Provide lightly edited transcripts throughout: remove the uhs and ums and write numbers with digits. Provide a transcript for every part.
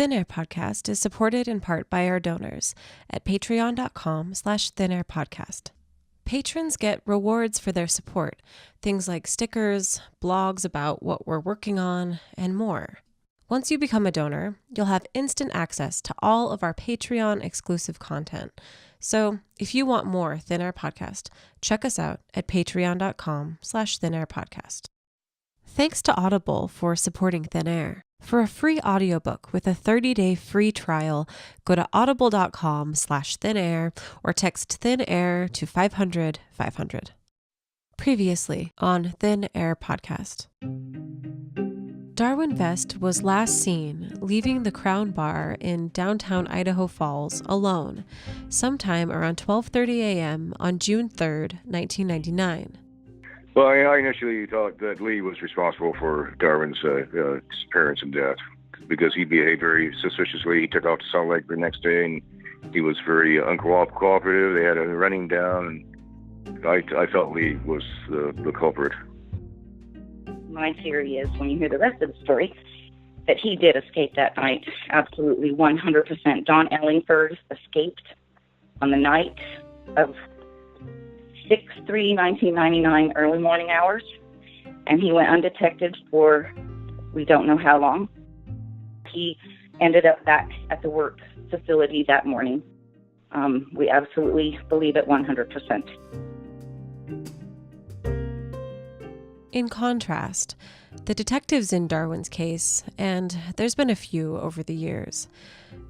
Thin Air Podcast is supported in part by our donors at patreon.com/thinairpodcast. Patrons get rewards for their support, things like stickers, blogs about what we're working on, and more. Once you become a donor, you'll have instant access to all of our Patreon exclusive content. So if you want more Thin Air Podcast, check us out at patreon.com/thinairpodcast. Thanks to Audible for supporting Thin Air. For a free audiobook with a 30-day free trial, go to audible.com/thinair or text Thin Air to 500-500. Previously on Thin Air Podcast. Darwin Vest was last seen leaving the Crown Bar in downtown Idaho Falls alone, sometime around 12:30 a.m. on June 3rd, 1999. Well, I initially thought that Lee was responsible for Darwin's disappearance and death because he behaved very suspiciously. He took off to Salt Lake the next day, and he was very uncooperative. They had a running down, and I felt Lee was the culprit. My theory is, when you hear the rest of the story, that he did escape that night. Absolutely, 100%. Don Ellingford escaped on the night of 6/3/1999, early morning hours, and he went undetected for we don't know how long. He ended up back at the work facility that morning. We absolutely believe it 100%. In contrast, the detectives in Darwin's case, and there's been a few over the years,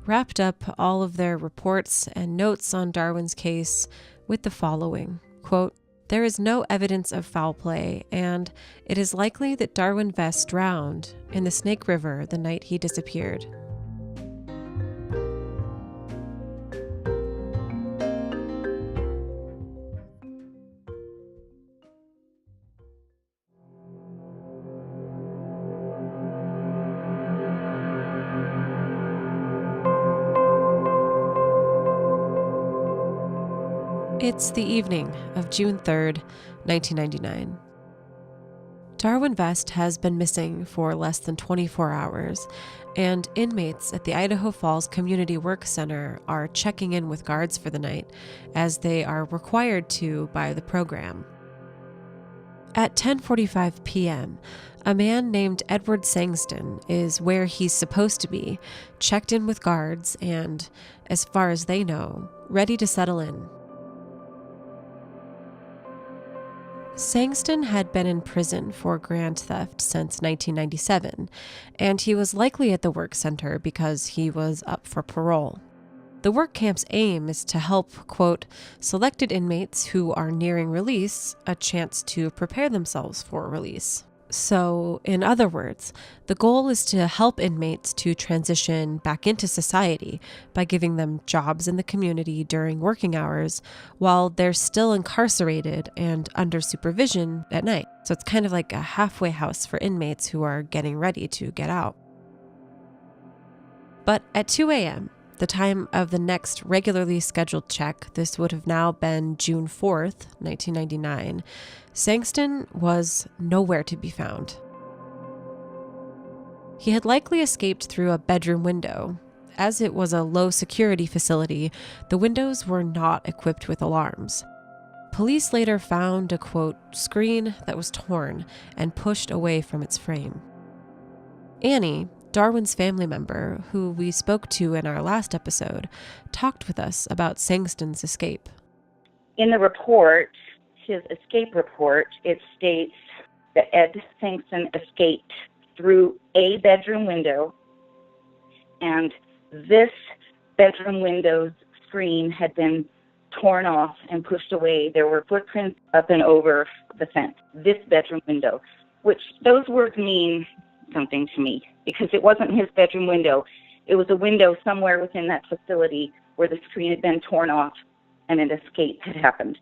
wrapped up all of their reports and notes on Darwin's case with the following. Quote, "There is no evidence of foul play, and it is likely that Darwin Vest drowned in the Snake River the night he disappeared." It's the evening of June 3rd, 1999. Darwin Vest has been missing for less than 24 hours, and inmates at the Idaho Falls Community Work Center are checking in with guards for the night, as they are required to by the program. At 10:45 p.m., a man named Edward Sangston is where he's supposed to be, checked in with guards and, as far as they know, ready to settle in. Sangston had been in prison for grand theft since 1997, and he was likely at the work center because he was up for parole. The work camp's aim is to help, quote, selected inmates who are nearing release a chance to prepare themselves for release. So, in other words, the goal is to help inmates to transition back into society by giving them jobs in the community during working hours while they're still incarcerated and under supervision at night. So it's kind of like a halfway house for inmates who are getting ready to get out. But at 2 a.m., the time of the next regularly scheduled check, this would have now been June 4th, 1999, Sangston was nowhere to be found. He had likely escaped through a bedroom window. As it was a low-security facility, the windows were not equipped with alarms. Police later found a, quote, screen that was torn and pushed away from its frame. Annie, Darwin's family member, who we spoke to in our last episode, talked with us about Sangston's escape. In the report, his escape report, it states that Ed Sangston escaped through a bedroom window, and this bedroom window's screen had been torn off and pushed away. There were footprints up and over the fence. This bedroom window, which those words mean something to me, because it wasn't his bedroom window. It was a window somewhere within that facility where the screen had been torn off and an escape had happened.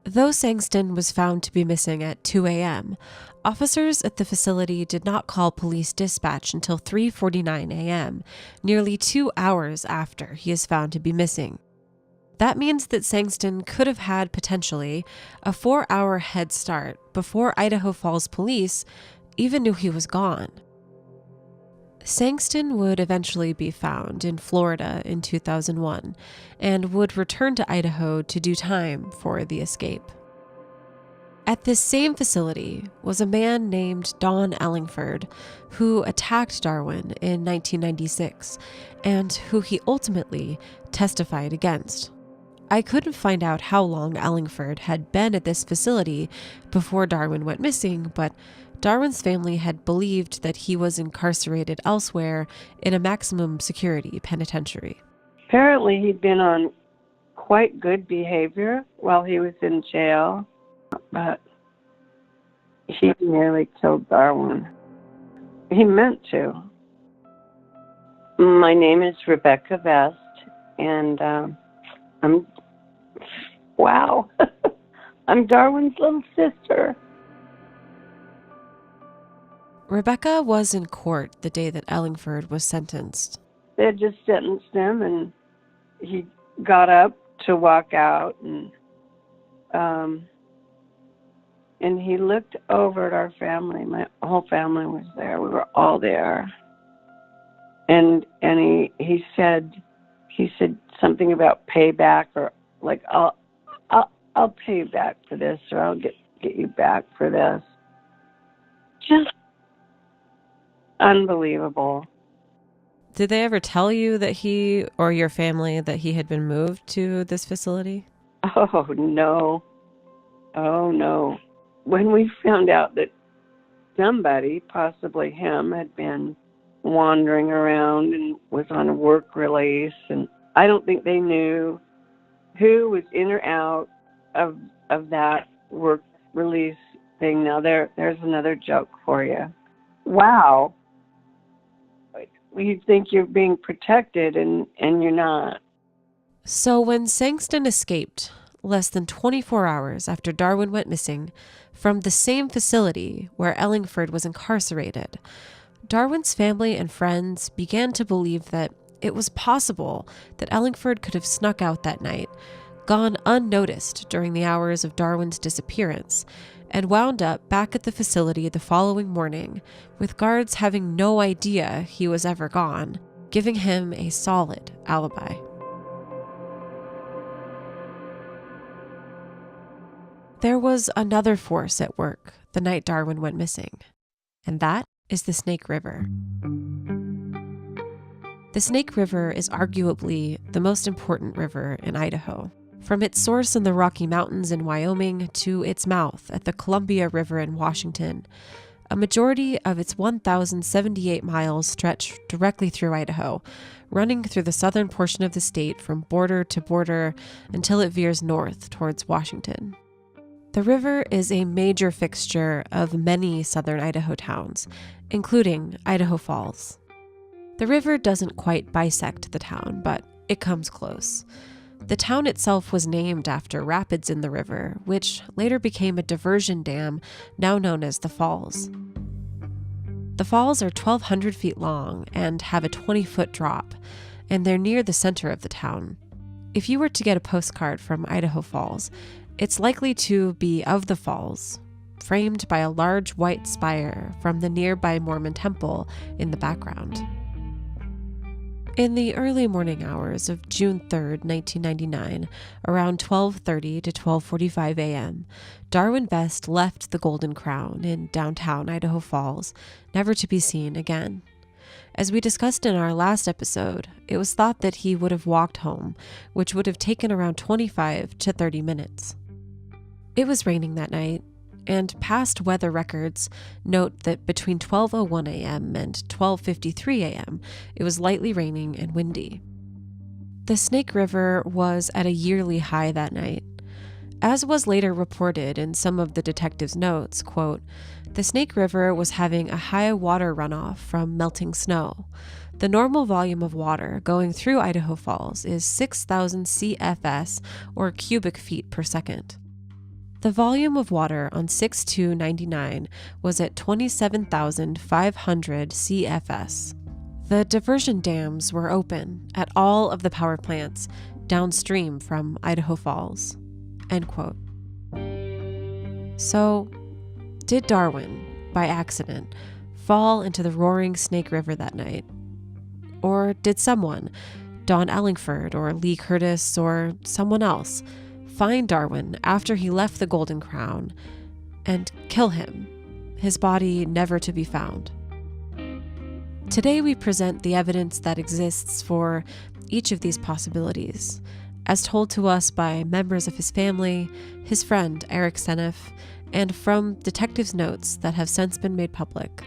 Though Sangston was found to be missing at 2 a.m., officers at the facility did not call police dispatch until 3:49 a.m., nearly 2 hours after he is found to be missing. That means that Sangston could have had potentially a 4-hour head start before Idaho Falls police even knew he was gone. Sangston would eventually be found in Florida in 2001 and would return to Idaho to do time for the escape. At this same facility was a man named Don Ellingford, who attacked Darwin in 1996 and who he ultimately testified against. I couldn't find out how long Ellingford had been at this facility before Darwin went missing, but Darwin's family had believed that he was incarcerated elsewhere in a maximum security penitentiary. Apparently, he'd been on quite good behavior while he was in jail, but he nearly killed Darwin. He meant to. My name is Rebecca Vest, and I'm Darwin's little sister. Rebecca was in court the day that Ellingford was sentenced. They had just sentenced him, and he got up to walk out, and he looked over at our family. My whole family was there. We were all there. And he said something about payback, or like I'll pay you back for this, or I'll get you back for this. Just unbelievable. Did they ever tell you that he or your family that he had been moved to this facility? Oh, no. Oh, no. When we found out that somebody, possibly him, had been wandering around and was on a work release, and I don't think they knew who was in or out of that work release thing. Now, there's another joke for you. Wow. You think you're being protected, and you're not. So when Sangston escaped, less than 24 hours after Darwin went missing, from the same facility where Ellingford was incarcerated, Darwin's family and friends began to believe that it was possible that Ellingford could have snuck out that night, gone unnoticed during the hours of Darwin's disappearance, and wound up back at the facility the following morning, with guards having no idea he was ever gone, giving him a solid alibi. There was another force at work the night Darwin went missing, and that is the Snake River. The Snake River is arguably the most important river in Idaho. From its source in the Rocky Mountains in Wyoming to its mouth at the Columbia River in Washington, a majority of its 1,078 miles stretch directly through Idaho, running through the southern portion of the state from border to border until it veers north towards Washington. The river is a major fixture of many southern Idaho towns, including Idaho Falls. The river doesn't quite bisect the town, but it comes close. The town itself was named after rapids in the river, which later became a diversion dam now known as the Falls. The falls are 1,200 feet long and have a 20-foot drop, and they're near the center of the town. If you were to get a postcard from Idaho Falls, it's likely to be of the falls, framed by a large white spire from the nearby Mormon temple in the background. In the early morning hours of June 3rd, 1999, around 12:30 to 12:45 a.m., Darwin Vest left the Golden Crown in downtown Idaho Falls, never to be seen again. As we discussed in our last episode, it was thought that he would have walked home, which would have taken around 25 to 30 minutes. It was raining that night, and past weather records note that between 12:01 a.m. and 12:53 a.m., it was lightly raining and windy. The Snake River was at a yearly high that night. As was later reported in some of the detectives' notes, quote, "The Snake River was having a high water runoff from melting snow. The normal volume of water going through Idaho Falls is 6,000 CFS, or cubic feet per second. The volume of water on 6/2/99 was at 27,500 CFS. The diversion dams were open at all of the power plants downstream from Idaho Falls." End quote. So, did Darwin, by accident, fall into the roaring Snake River that night? Or did someone, Don Ellingford or Lee Curtis or someone else, find Darwin after he left the Golden Crown and kill him, his body never to be found? Today we present the evidence that exists for each of these possibilities, as told to us by members of his family, his friend Eric Seneff, and from detectives' notes that have since been made public.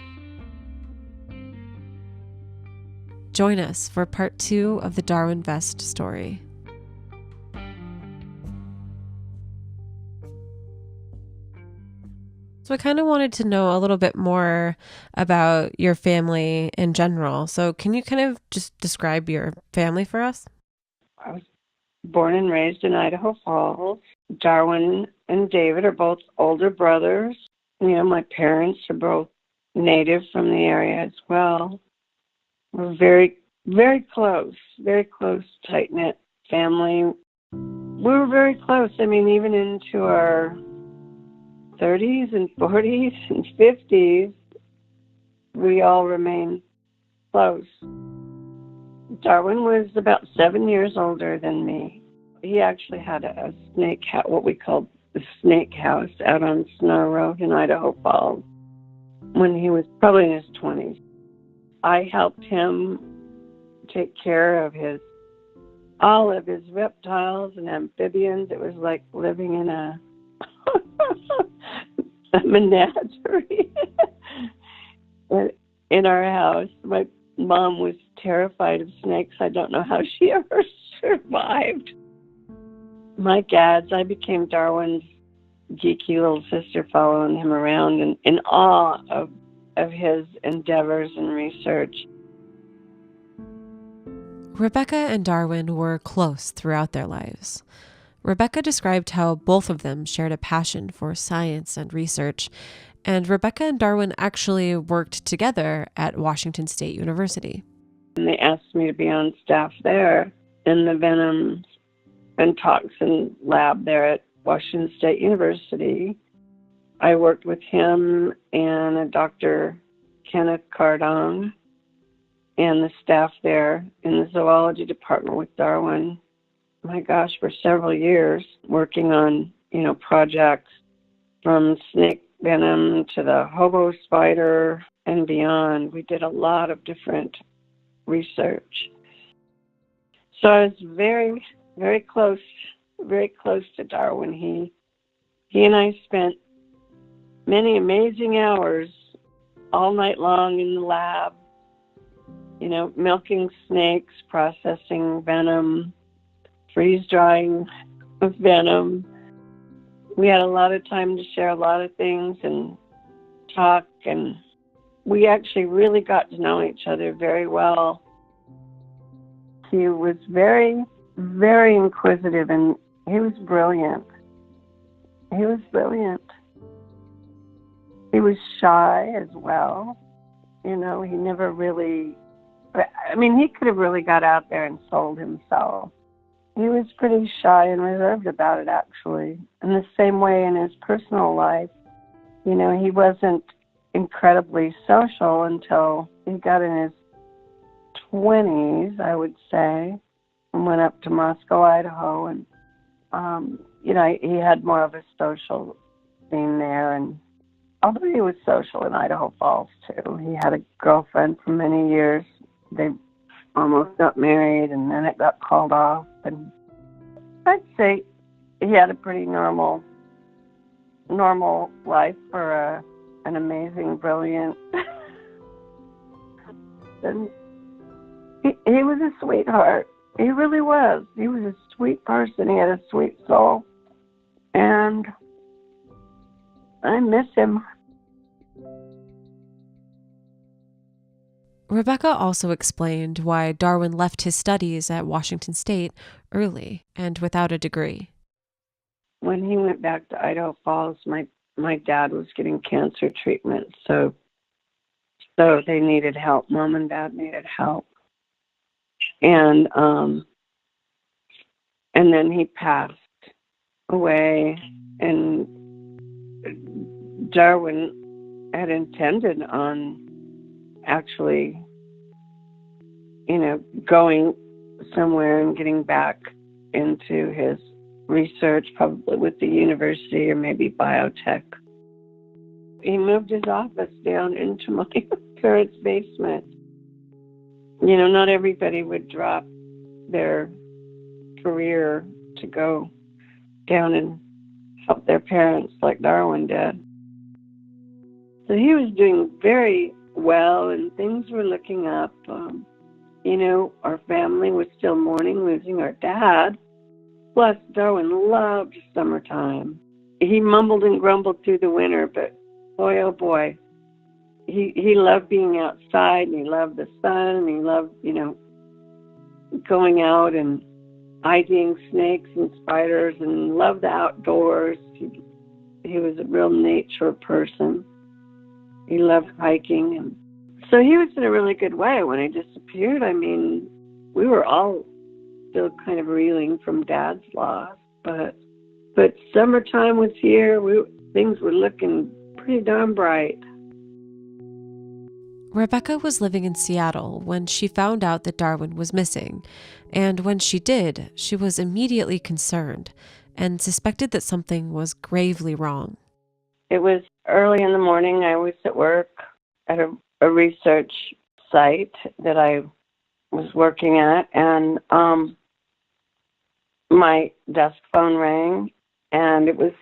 Join us for part 2 of the Darwin Vest story. So I kind of wanted to know a little bit more about your family in general. So can you kind of just describe your family for us? I was born and raised in Idaho Falls. Darwin and David are both older brothers. My parents are both native from the area as well. We're very, very close, tight-knit family. We were very close. Even into our 30s and 40s and 50s, we all remain close. Darwin was about 7 years older than me. He actually had a snake house, what we called the snake house, out on Snow Road in Idaho Falls when he was probably in his 20s. I helped him take care of all of his reptiles and amphibians. It was like living in a menagerie in our house. My mom was terrified of snakes. I don't know how she ever survived. My gads, I became Darwin's geeky little sister, following him around and in awe of his endeavors and research. Rebecca and Darwin were close throughout their lives. Rebecca described how both of them shared a passion for science and research, and Rebecca and Darwin actually worked together at Washington State University. And they asked me to be on staff there in the venom and toxin lab there at Washington State University. I worked with him and Dr. Kenneth Cardone and the staff there in the zoology department with Darwin. My gosh, for several years, working on, projects from snake venom to the hobo spider and beyond. We did a lot of different research. So I was very, very close to Darwin. He and I spent many amazing hours all night long in the lab, milking snakes, processing venom, freeze-drying venom. We had a lot of time to share a lot of things and talk, and we actually really got to know each other very well. He was very, very inquisitive, and he was brilliant. He was shy as well. He never really, he could have really got out there and sold himself. He was pretty shy and reserved about it, actually. In the same way in his personal life, he wasn't incredibly social until he got in his 20s, I would say, and went up to Moscow, Idaho, and he had more of a social scene there. And although he was social in Idaho Falls too, he had a girlfriend for many years. They almost got married, and then it got called off. And I'd say he had a pretty normal life for an amazing, brilliant. And he was a sweetheart. He really was. He was a sweet person. He had a sweet soul. And I miss him. Rebecca also explained why Darwin left his studies at Washington State early and without a degree. When he went back to Idaho Falls, my dad was getting cancer treatment, so they needed help. Mom and Dad needed help. And then he passed away, and Darwin had intended on actually, going somewhere and getting back into his research, probably with the university or maybe biotech. He moved his office down into my parents' basement. Not everybody would drop their career to go down and help their parents like Darwin did. So he was doing very well, and things were looking up. Our family was still mourning losing our dad. Plus, Darwin loved summertime. He mumbled and grumbled through the winter, but boy, oh boy, he loved being outside, and he loved the sun, and he loved, going out and IDing snakes and spiders, and loved the outdoors. He was a real nature person. He loved hiking, and so he was in a really good way. When he disappeared, we were all still kind of reeling from Dad's loss, but summertime was here. Things were looking pretty darn bright. Rebecca was living in Seattle when she found out that Darwin was missing, and when she did, she was immediately concerned and suspected that something was gravely wrong. It was early in the morning. I was at work at a research site that I was working at, and my desk phone rang, and it was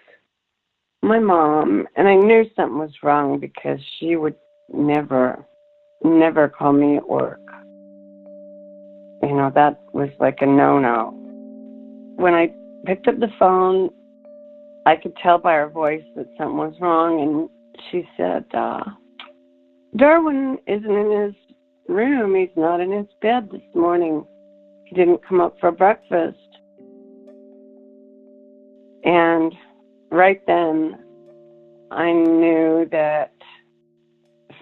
my mom, and I knew something was wrong because she would never call me at work. That was like a no-no. When I picked up the phone, I could tell by her voice that something was wrong, and she said, Darwin isn't in his room. He's not in his bed this morning. He didn't come up for breakfast. And right then, I knew that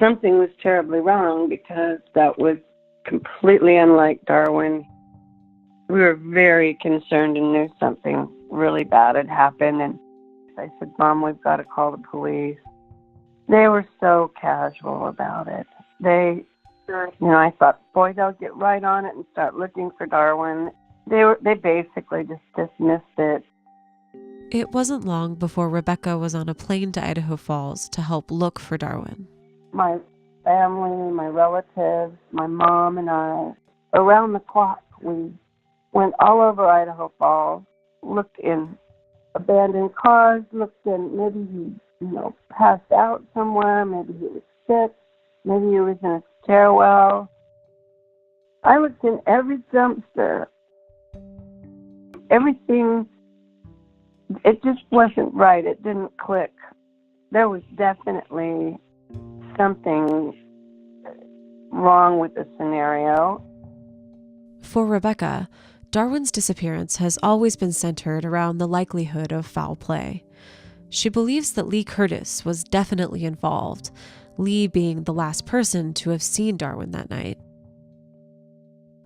something was terribly wrong, because that was completely unlike Darwin. We were very concerned and knew something really bad had happened. And I said, Mom, we've got to call the police. They were so casual about it. I thought, boy, they'll get right on it and start looking for Darwin. They basically just dismissed it. It wasn't long before Rebecca was on a plane to Idaho Falls to help look for Darwin. My family, my relatives, my mom and I, around the clock, we went all over Idaho Falls, looked in abandoned cars, looked in, maybe he, passed out somewhere, maybe he was sick, maybe he was in a stairwell. I looked in every dumpster. Everything, it just wasn't right. It didn't click. There was definitely something wrong with the scenario. For Rebecca, Darwin's disappearance has always been centered around the likelihood of foul play. She believes that Lee Curtis was definitely involved, Lee being the last person to have seen Darwin that night.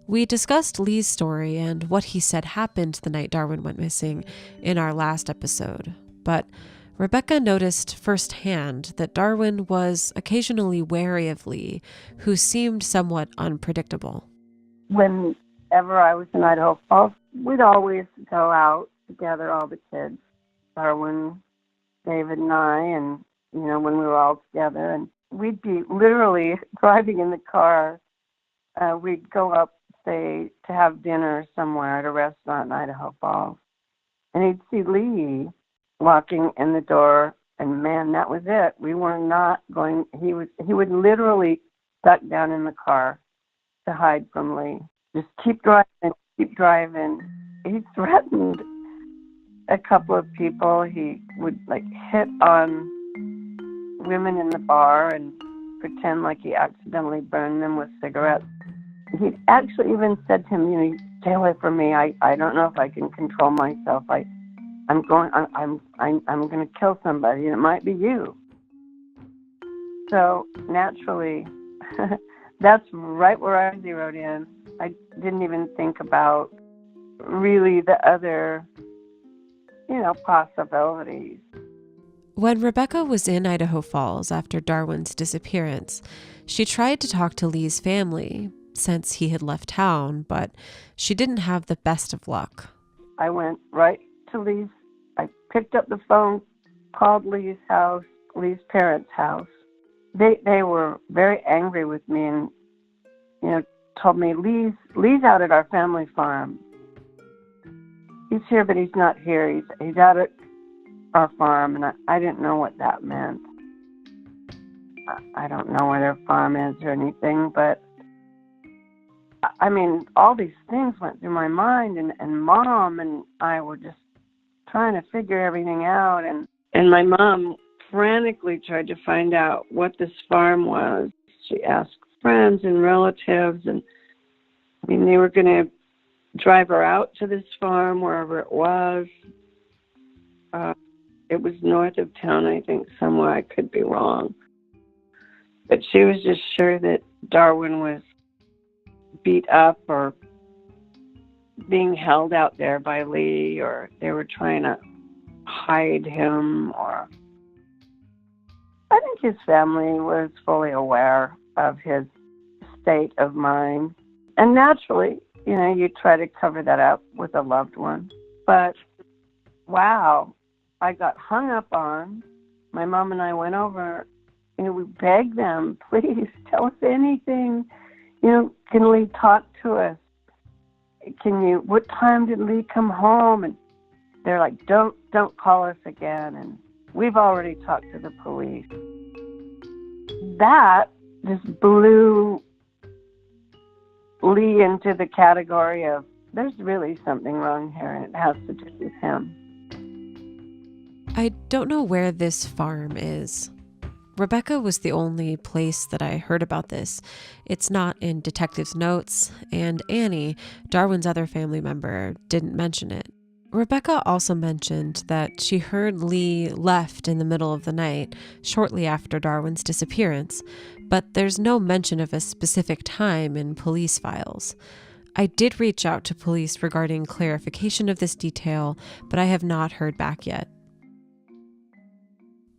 We discussed Lee's story and what he said happened the night Darwin went missing in our last episode, but Rebecca noticed firsthand that Darwin was occasionally wary of Lee, who seemed somewhat unpredictable. Whenever I was in Idaho Falls, we'd always go out together, all the kids, Darwin, David and I, and, when we were all together, and we'd be literally driving in the car. We'd go up, say, to have dinner somewhere at a restaurant in Idaho Falls, and he'd see Lee walking in the door, and man, that was it. We were not going. He would literally duck down in the car to hide from Lee. Just keep driving. He threatened a couple of people. He would hit on women in the bar and pretend like he accidentally burned them with cigarettes. He actually even said to him, stay away from me. I don't know if I can control myself. I'm going to kill somebody, and it might be you. So naturally, that's right where I zeroed in. I didn't even think about really the other, possibilities. When Rebecca was in Idaho Falls after Darwin's disappearance, she tried to talk to Lee's family since he had left town, but she didn't have the best of luck. I went right to Lee's. I picked up the phone, called Lee's house, Lee's parents' house. They were very angry with me and, told me, Lee's out at our family farm. He's here, but he's not here. He's out at our farm, and I didn't know what that meant. I don't know where their farm is or anything, but I mean, all these things went through my mind, and Mom and I were just trying to figure everything out, and my mom frantically tried to find out what this farm was. She asked friends and relatives, and they were going to drive her out to this farm, wherever it was. It was north of town, I think, somewhere. I could be wrong. But she was just sure that Darwin was beat up or being held out there by Lee, or they were trying to hide him, or I think his family was fully aware of his state of mind. And naturally, you try to cover that up with a loved one. But wow, I got hung up on. My mom and I went over, we begged them, please tell us anything. Can Lee talk to us? What time did Lee come home? And they're like, don't call us again. And we've already talked to the police. That just blew Lee into the category of, there's really something wrong here, and it has to do with him. I don't know where this farm is. Rebecca was the only place that I heard about this. It's not in detectives' notes, and Annie, Darwin's other family member, didn't mention it. Rebecca also mentioned that she heard Lee left in the middle of the night, shortly after Darwin's disappearance, but there's no mention of a specific time in police files. I did reach out to police regarding clarification of this detail, but I have not heard back yet.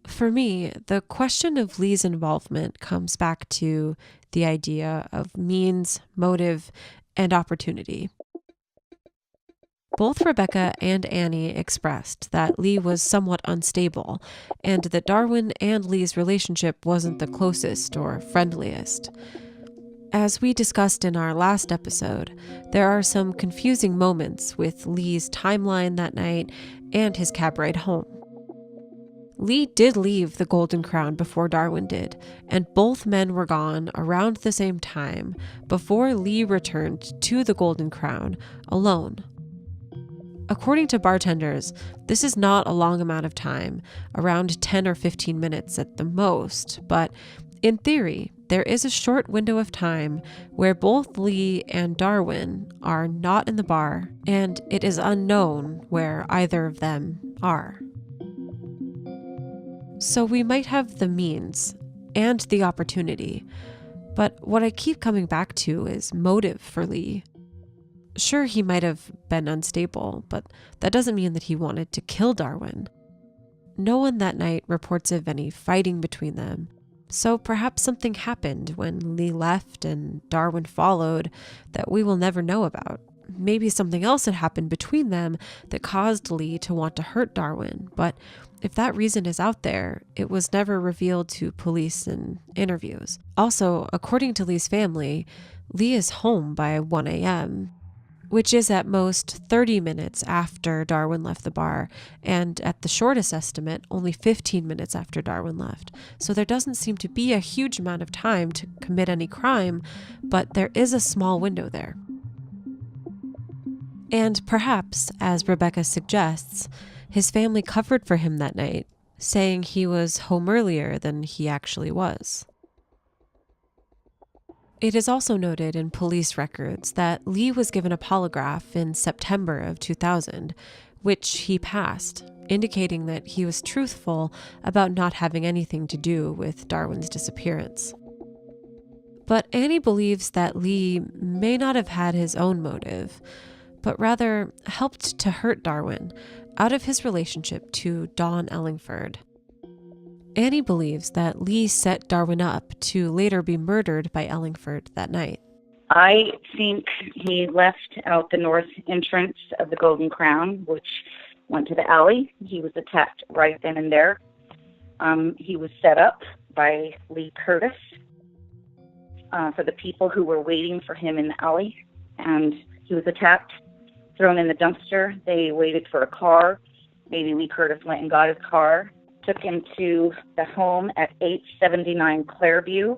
For me, the question of Lee's involvement comes back to the idea of means, motive, and opportunity. Both Rebecca and Annie expressed that Lee was somewhat unstable, and that Darwin and Lee's relationship wasn't the closest or friendliest. As we discussed in our last episode, there are some confusing moments with Lee's timeline that night and his cab ride home. Lee did leave the Golden Crown before Darwin did, and both men were gone around the same time before Lee returned to the Golden Crown alone. According to bartenders, this is not a long amount of time, around 10 or 15 minutes at the most, but in theory, there is a short window of time where both Lee and Darwin are not in the bar, and it is unknown where either of them are. So we might have the means and the opportunity, but what I keep coming back to is motive for Lee. Sure, he might have been unstable, but that doesn't mean that he wanted to kill Darwin. No one that night reports of any fighting between them, so perhaps something happened when Lee left and Darwin followed that we will never know about. Maybe something else had happened between them that caused Lee to want to hurt Darwin, but if that reason is out there, it was never revealed to police in interviews. Also, according to Lee's family, Lee is home by 1 a.m., which is at most 30 minutes after Darwin left the bar, and at the shortest estimate, only 15 minutes after Darwin left. So there doesn't seem to be a huge amount of time to commit any crime, but there is a small window there. And perhaps, as Rebecca suggests, his family covered for him that night, saying he was home earlier than he actually was. It is also noted in police records that Lee was given a polygraph in September of 2000, which he passed, indicating that he was truthful about not having anything to do with Darwin's disappearance. But Annie believes that Lee may not have had his own motive, but rather helped to hurt Darwin out of his relationship to Dawn Ellingford. Annie believes that Lee set Darwin up to later be murdered by Ellingford that night. I think he left out the north entrance of the Golden Crown, which went to the alley. He was attacked right then and there. He was set up by Lee Curtis for the people who were waiting for him in the alley. And he was attacked, thrown in the dumpster. They waited for a car. Maybe Lee Curtis went and got his car, took him to the home at 879 Clairview,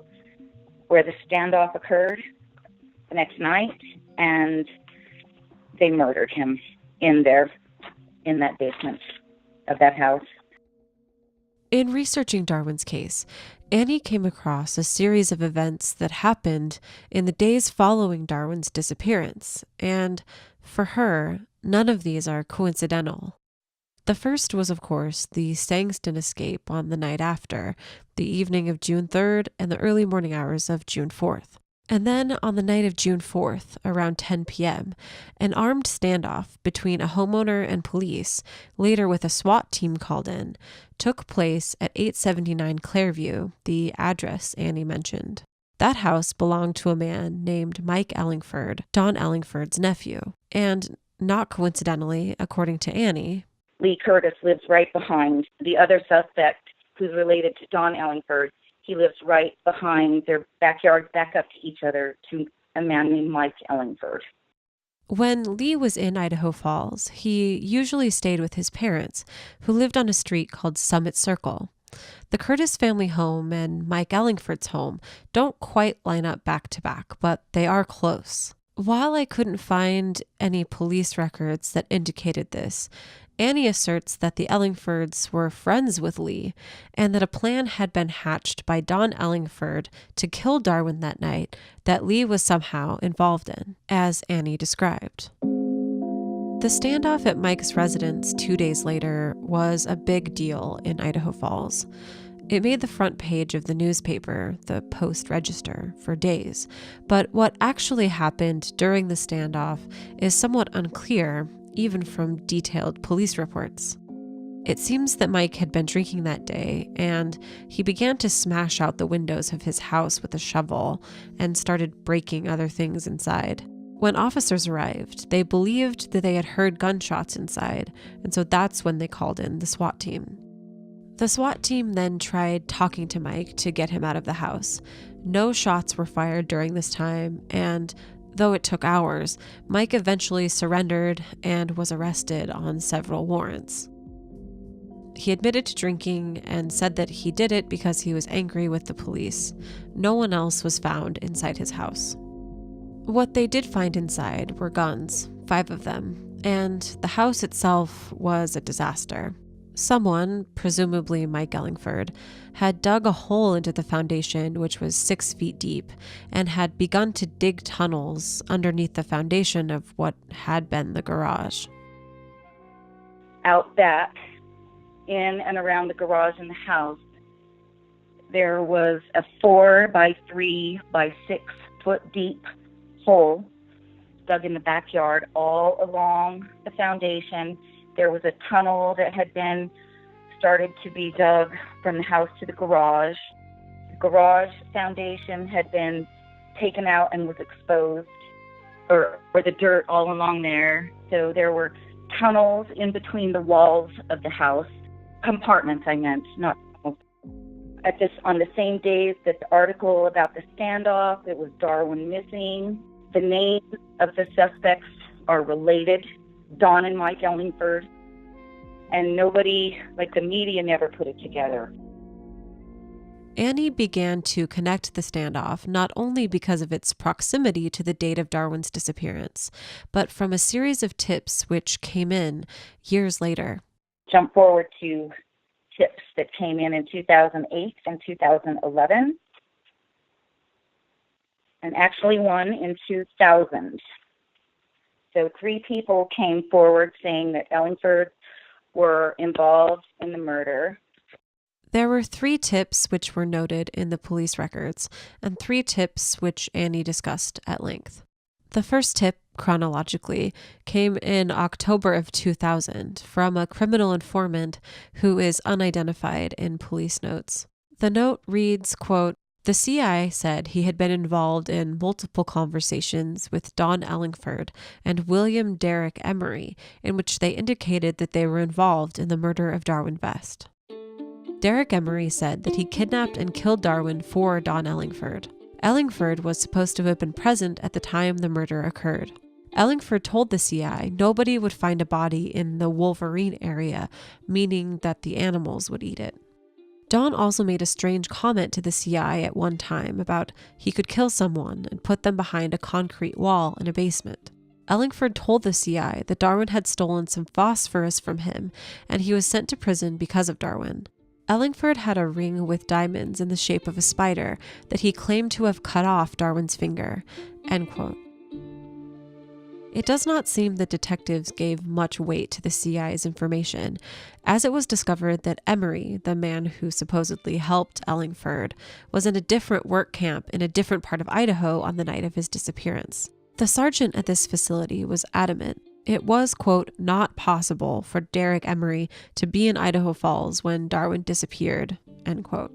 where the standoff occurred the next night, and they murdered him in there, in that basement of that house. In researching Darwin's case, Annie came across a series of events that happened in the days following Darwin's disappearance, and for her, none of these are coincidental. The first was, of course, the Sangston escape on the night after, the evening of June 3rd and the early morning hours of June 4th. And then on the night of June 4th, around 10 p.m., an armed standoff between a homeowner and police, later with a SWAT team called in, took place at 879 Clairview, the address Annie mentioned. That house belonged to a man named Mike Ellingford, Don Ellingford's nephew. And not coincidentally, according to Annie, Lee Curtis lives right behind the other suspect who's related to Don Ellingford. He lives right behind their backyards, back up to each other, to a man named Mike Ellingford. When Lee was in Idaho Falls, he usually stayed with his parents, who lived on a street called Summit Circle. The Curtis family home and Mike Ellingford's home don't quite line up back to back, but they are close. While I couldn't find any police records that indicated this, Annie asserts that the Ellingfords were friends with Lee and that a plan had been hatched by Don Ellingford to kill Darwin that night that Lee was somehow involved in, as Annie described. The standoff at Mike's residence 2 days later was a big deal in Idaho Falls. It made the front page of the newspaper, the Post-Register, for days, but what actually happened during the standoff is somewhat unclear, even from detailed police reports. It seems that Mike had been drinking that day, and he began to smash out the windows of his house with a shovel and started breaking other things inside. When officers arrived, they believed that they had heard gunshots inside, and so that's when they called in the SWAT team. The SWAT team then tried talking to Mike to get him out of the house. No shots were fired during this time, and though it took hours, Mike eventually surrendered and was arrested on several warrants. He admitted to drinking and said that he did it because he was angry with the police. No one else was found inside his house. What they did find inside were guns, 5 of them, and the house itself was a disaster. Someone, presumably Mike Ellingford, had dug a hole into the foundation, which was 6 feet deep, and had begun to dig tunnels underneath the foundation of what had been the garage. Out back, in and around the garage in the house, there was a 4 by 3 by 6 foot deep hole dug in the backyard all along the foundation. There was a tunnel that had been started to be dug from the house to the garage. The garage foundation had been taken out and was exposed, or the dirt all along there. So there were tunnels in between the walls of the house. Compartments, I meant, not tunnels. On the same days that the article about the standoff, it was Darwin missing. The names of the suspects are related, Don and Mike Ellingford, and nobody, like the media, never put it together. Annie began to connect the standoff not only because of its proximity to the date of Darwin's disappearance, but from a series of tips which came in years later. Jump forward to tips that came in 2008 and 2011, and actually one in 2000. So 3 people came forward saying that Ellingford were involved in the murder. There were 3 tips which were noted in the police records, and 3 tips which Annie discussed at length. The first tip chronologically, came in October of 2000 from a criminal informant who is unidentified in police notes. The note reads, quote, "The CI said he had been involved in multiple conversations with Don Ellingford and William Derrick Emery, in which they indicated that they were involved in the murder of Darwin Vest. Derrick Emery said that he kidnapped and killed Darwin for Don Ellingford. Ellingford was supposed to have been present at the time the murder occurred. Ellingford told the CI nobody would find a body in the Wolverine area, meaning that the animals would eat it. Don also made a strange comment to the CI at one time about he could kill someone and put them behind a concrete wall in a basement. Ellingford told the CI that Darwin had stolen some phosphorus from him and he was sent to prison because of Darwin. Ellingford had a ring with diamonds in the shape of a spider that he claimed to have cut off Darwin's finger." End quote. It does not seem that detectives gave much weight to the CI's information, as it was discovered that Emery, the man who supposedly helped Ellingford, was in a different work camp in a different part of Idaho on the night of his disappearance. The sergeant at this facility was adamant it was, quote, "not possible for Derrick Emery to be in Idaho Falls when Darwin disappeared," end quote.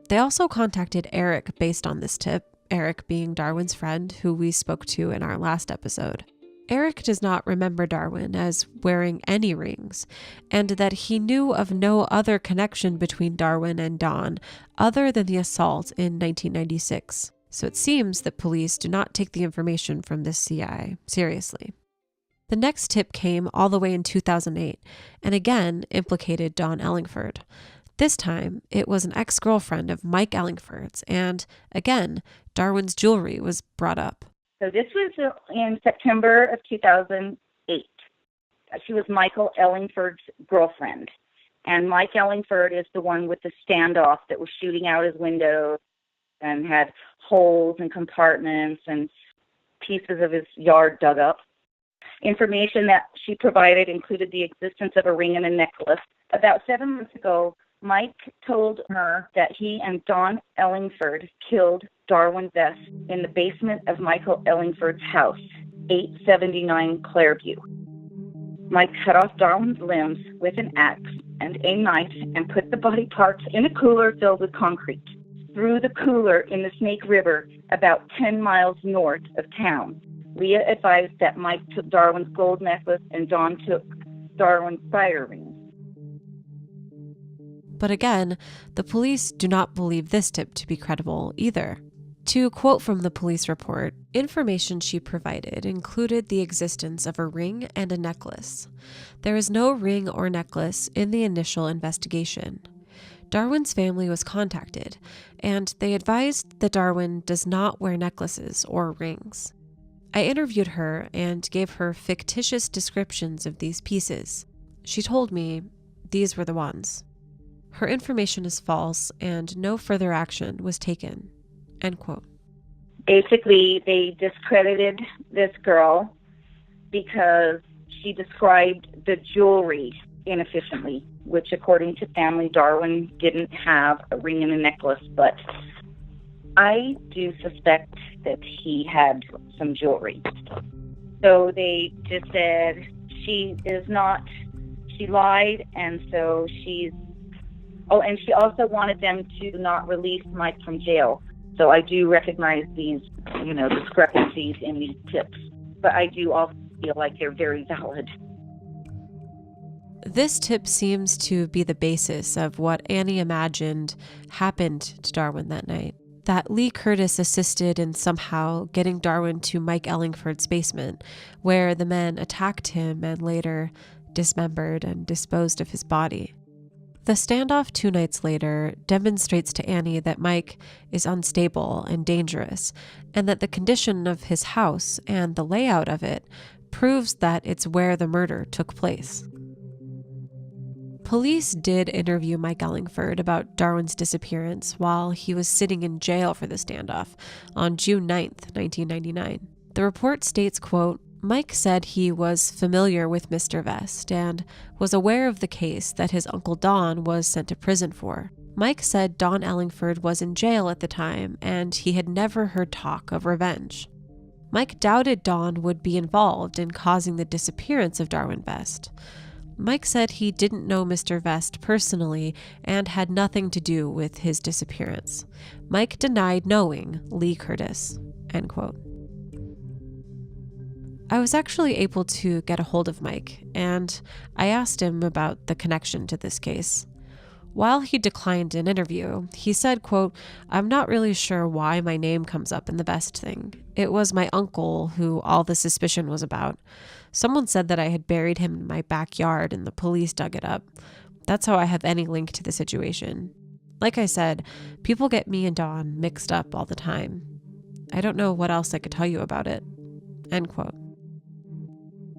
They also contacted Eric based on this tip, Eric being Darwin's friend who we spoke to in our last episode. Eric does not remember Darwin as wearing any rings, and that he knew of no other connection between Darwin and Don other than the assault in 1996. So it seems that police do not take the information from this CI seriously. The next tip came all the way in 2008, and again implicated Don Ellingford. This time, it was an ex-girlfriend of Mike Ellingford's, and again, Darwin's jewelry was brought up. So this was in September of 2008. She was Michael Ellingford's girlfriend. And Mike Ellingford is the one with the standoff that was shooting out his window and had holes and compartments and pieces of his yard dug up. Information that she provided included the existence of a ring and a necklace. About 7 months ago, Mike told her that he and Don Ellingford killed Darwin Vest in the basement of Michael Ellingford's house, 879 Clairview. Mike cut off Darwin's limbs with an axe and a knife and put the body parts in a cooler filled with concrete. Threw the cooler in the Snake River about 10 miles north of town. Leah advised that Mike took Darwin's gold necklace and Don took Darwin's fire ring. But again, the police do not believe this tip to be credible either. To quote from the police report, information she provided included the existence of a ring and a necklace. There is no ring or necklace in the initial investigation. Darwin's family was contacted, and they advised that Darwin does not wear necklaces or rings. I interviewed her and gave her fictitious descriptions of these pieces. She told me these were the ones. Her information is false and no further action was taken. End quote. Basically, they discredited this girl because she described the jewelry inefficiently, which according to family, Darwin didn't have a ring and a necklace, but I do suspect that he had some jewelry. So they just said she lied, and so and she also wanted them to not release Mike from jail. So I do recognize these, discrepancies in these tips, but I do also feel like they're very valid. This tip seems to be the basis of what Annie imagined happened to Darwin that night. That Lee Curtis assisted in somehow getting Darwin to Mike Ellingford's basement, where the men attacked him and later dismembered and disposed of his body. The standoff 2 nights later demonstrates to Annie that Mike is unstable and dangerous, and that the condition of his house and the layout of it proves that it's where the murder took place. Police did interview Mike Ellingford about Darwin's disappearance while he was sitting in jail for the standoff on June 9th, 1999. The report states, quote, Mike said he was familiar with Mr. Vest and was aware of the case that his uncle Don was sent to prison for. Mike said Don Ellingford was in jail at the time and he had never heard talk of revenge. Mike doubted Dawn would be involved in causing the disappearance of Darwin Vest. Mike said he didn't know Mr. Vest personally and had nothing to do with his disappearance. Mike denied knowing Lee Curtis, end quote. I was actually able to get a hold of Mike, and I asked him about the connection to this case. While he declined an interview, he said, quote, "I'm not really sure why my name comes up in the Vest thing. It was my uncle who all the suspicion was about. Someone said that I had buried him in my backyard and the police dug it up. That's how I have any link to the situation. Like I said, people get me and Dawn mixed up all the time. I don't know what else I could tell you about it," end quote.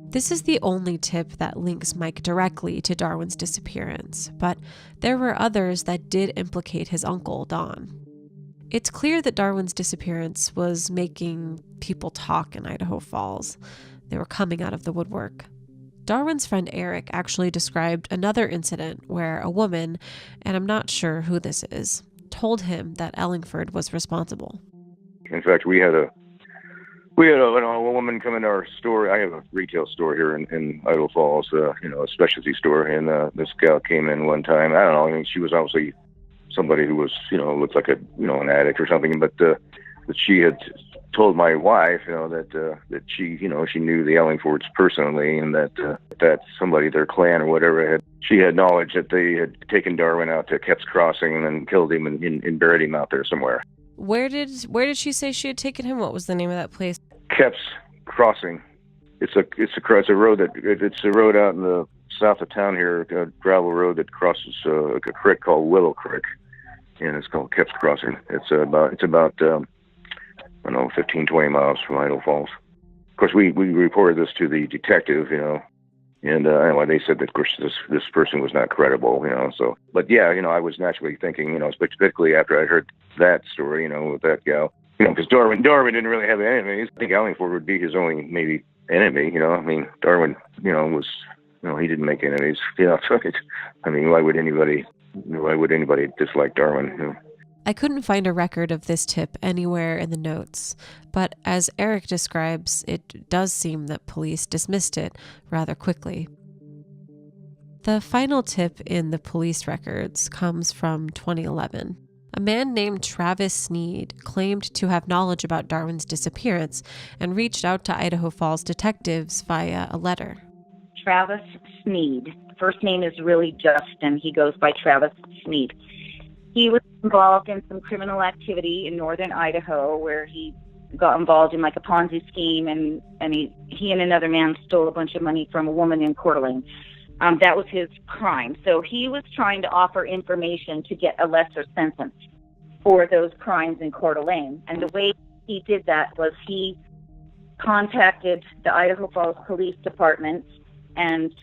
This is the only tip that links Mike directly to Darwin's disappearance, but there were others that did implicate his uncle, Don. It's clear that Darwin's disappearance was making people talk in Idaho Falls. They were coming out of the woodwork. Darwin's friend Eric actually described another incident where a woman, and I'm not sure who this is, told him that Ellingford was responsible. In fact, we had a woman come into our store. I have a retail store here in Idaho Falls, a specialty store, and this gal came in one time. I don't know. I mean, she was obviously somebody who was, looked like an addict or something, but that she had told my wife, that she knew the Ellingfords personally, and that somebody, their clan or whatever, she had knowledge that they had taken Darwin out to Kep's Crossing and then killed him and buried him out there somewhere. Where did she say she had taken him? What was the name of that place? Kep's Crossing. It's a road out in the south of town here, a gravel road that crosses a creek called Willow Creek, and it's called Kep's Crossing. It's about 15, 20 miles from Idaho Falls. Of course, we reported this to the detective, and anyway, they said that, of course, this person was not credible, so. But yeah, I was naturally thinking, particularly after I heard that story, with that gal, because Darwin didn't really have enemies. I think Ellingford would be his only maybe enemy, I mean, Darwin, was, he didn't make enemies, so I mean, why would anybody dislike Darwin, I couldn't find a record of this tip anywhere in the notes, but as Eric describes, it does seem that police dismissed it rather quickly. The final tip in the police records comes from 2011. A man named Travis Sneed claimed to have knowledge about Darwin's disappearance and reached out to Idaho Falls detectives via a letter. Travis Sneed. First name is really Justin. He goes by Travis Sneed. He was involved in some criminal activity in northern Idaho where he got involved in like a Ponzi scheme, and he and another man stole a bunch of money from a woman in Coeur d'Alene. That was his crime. So he was trying to offer information to get a lesser sentence for those crimes in Coeur d'Alene. And the way he did that was he contacted the Idaho Falls Police Department and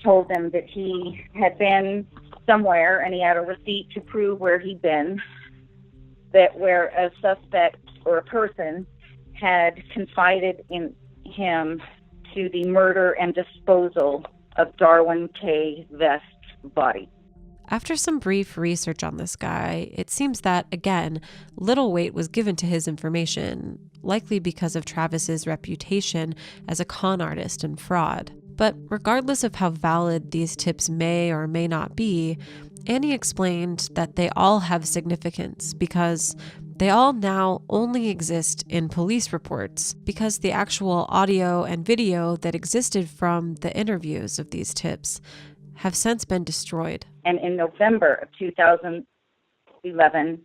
told them that he had been somewhere and he had a receipt to prove where he'd been, that where a suspect or a person had confided in him to the murder and disposal of Darwin K. Vest's body. After some brief research on this guy, it seems that, again, little weight was given to his information, likely because of Travis's reputation as a con artist and fraud. But regardless of how valid these tips may or may not be, Annie explained that they all have significance because they all now only exist in police reports, because the actual audio and video that existed from the interviews of these tips have since been destroyed. And in November of 2011,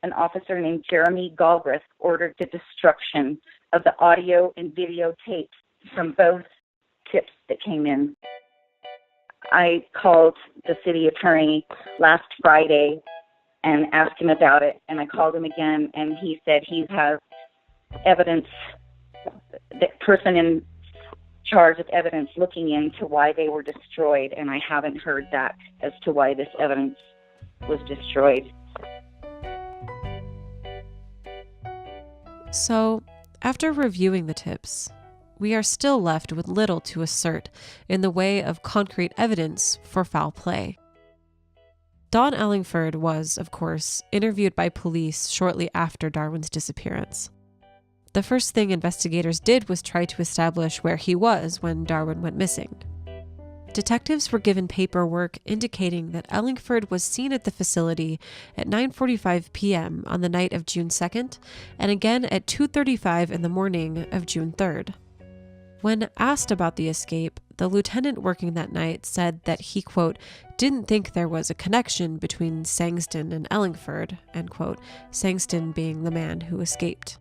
an officer named Jeremy Galbraith ordered the destruction of the audio and video tapes from both tips that came in. I called the city attorney last Friday and asked him about it, and I called him again, and he said he has evidence, the person in charge of evidence looking into why they were destroyed, and I haven't heard that as to why this evidence was destroyed. So, after reviewing the tips, we are still left with little to assert in the way of concrete evidence for foul play. Don Ellingford was, of course, interviewed by police shortly after Darwin's disappearance. the first thing investigators did was try to establish where he was when Darwin went missing. Detectives were given paperwork indicating that Ellingford was seen at the facility at 9:45 p.m. on the night of June 2nd, and again at 2:35 in the morning of June 3rd. When asked about the escape, the lieutenant working that night said that he, quote, didn't think there was a connection between Sangston and Ellingford, end quote, Sangston being the man who escaped.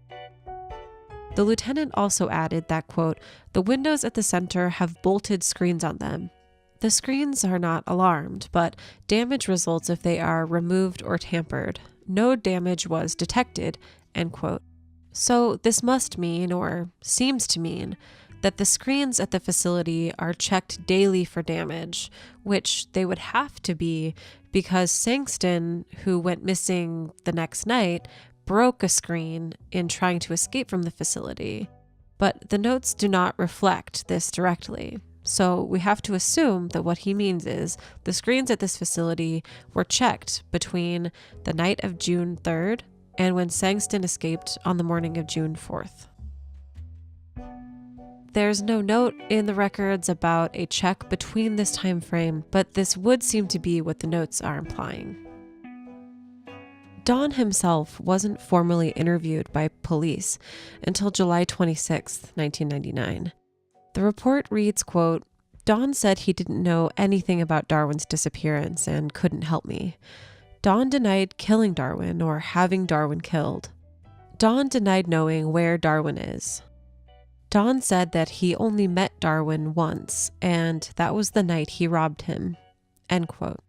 The lieutenant also added that, quote, the windows at the center have bolted screens on them. The screens are not alarmed, but damage results if they are removed or tampered. No damage was detected, end quote. So this must mean, or seems to mean, that the screens at the facility are checked daily for damage, which they would have to be because Sangston, who went missing the next night, broke a screen in trying to escape from the facility. But the notes do not reflect this directly. So we have to assume that what he means is the screens at this facility were checked between the night of June 3rd and when Sangston escaped on the morning of June 4th. There's no note in the records about a check between this time frame, but this would seem to be what the notes are implying. Don himself wasn't formally interviewed by police until July 26, 1999. The report reads, quote, Don said he didn't know anything about Darwin's disappearance and couldn't help me. Don denied killing Darwin or having Darwin killed. Don denied knowing where Darwin is. Don said that he only met Darwin once, and that was the night he robbed him, end quote.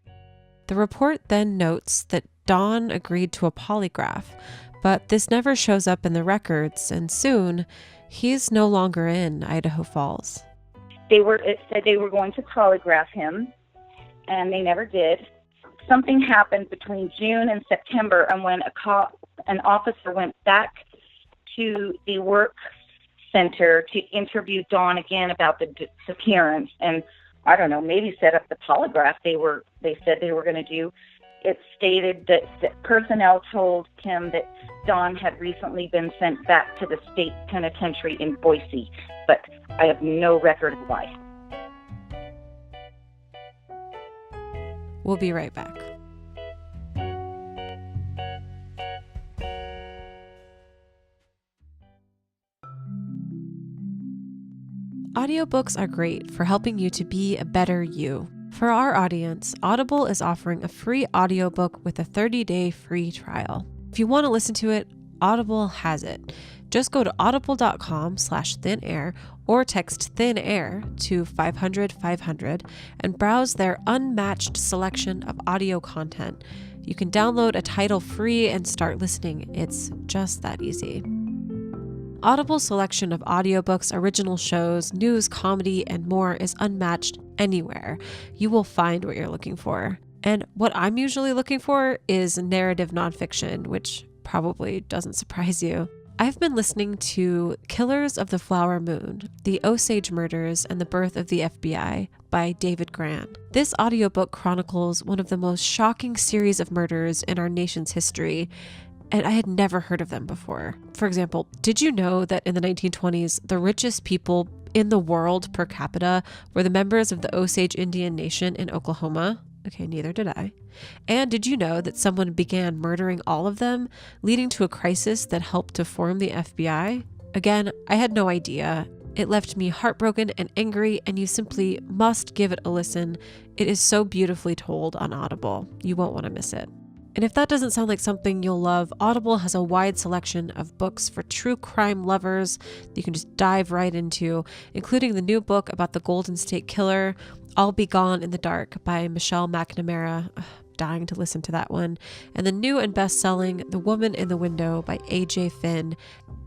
The report then notes that Don agreed to a polygraph, but this never shows up in the records, and soon, he's no longer in Idaho Falls. It said they were going to polygraph him, and they never did. Something happened between June and September, and when an officer went back to the work center to interview Don again about the disappearance, and I don't know, maybe set up the polygraph they said they were going to do. It stated that the personnel told him that Don had recently been sent back to the state penitentiary in Boise, but I have no record of why. We'll be right back. Audiobooks are great for helping you to be a better you. For our audience, Audible is offering a free audiobook with a 30-day free trial. If you want to listen to it, Audible has it. Just go to audible.com/thinair or text Thin Air to 500-500 and browse their unmatched selection of audio content. You can download a title free and start listening. It's just that easy. Audible's selection of audiobooks, original shows, news, comedy, and more is unmatched anywhere. You will find what you're looking for. And what I'm usually looking for is narrative nonfiction, which probably doesn't surprise you. I've been listening to Killers of the Flower Moon, The Osage Murders and the Birth of the FBI by David Grann. This audiobook chronicles one of the most shocking series of murders in our nation's history, and I had never heard of them before. For example, did you know that in the 1920s, the richest people in the world per capita were the members of the Osage Indian Nation in Oklahoma? Okay, neither did I. And did you know that someone began murdering all of them, leading to a crisis that helped to form the FBI? Again, I had no idea. It left me heartbroken and angry, and you simply must give it a listen. It is so beautifully told on Audible. You won't want to miss it. And if that doesn't sound like something you'll love, Audible has a wide selection of books for true crime lovers that you can just dive right into, including the new book about the Golden State Killer, I'll Be Gone in the Dark by Michelle McNamara. Dying to listen to that one. And the new and best-selling The Woman in the Window by A.J. Finn,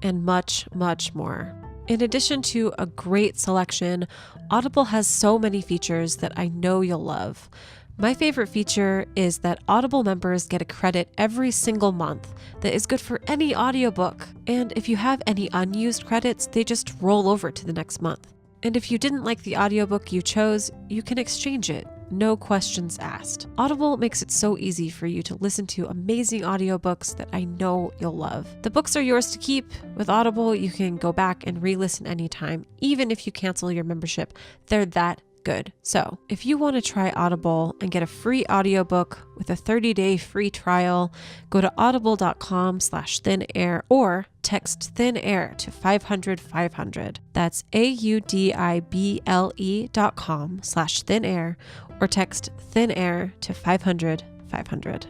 and much, much more. In addition to a great selection, Audible has so many features that I know you'll love. My favorite feature is that Audible members get a credit every single month that is good for any audiobook. And if you have any unused credits, they just roll over to the next month. And if you didn't like the audiobook you chose, you can exchange it. no questions asked. Audible makes it so easy for you to listen to amazing audiobooks that I know you'll love. The books are yours to keep. With Audible, you can go back and re-listen anytime, even if you cancel your membership. They're that good. So if you want to try Audible and get a free audiobook with a 30-day free trial, go to audible.com/thinair or text Thin Air to 500-500. That's audible.com/thinair or text Thin Air to 500-500.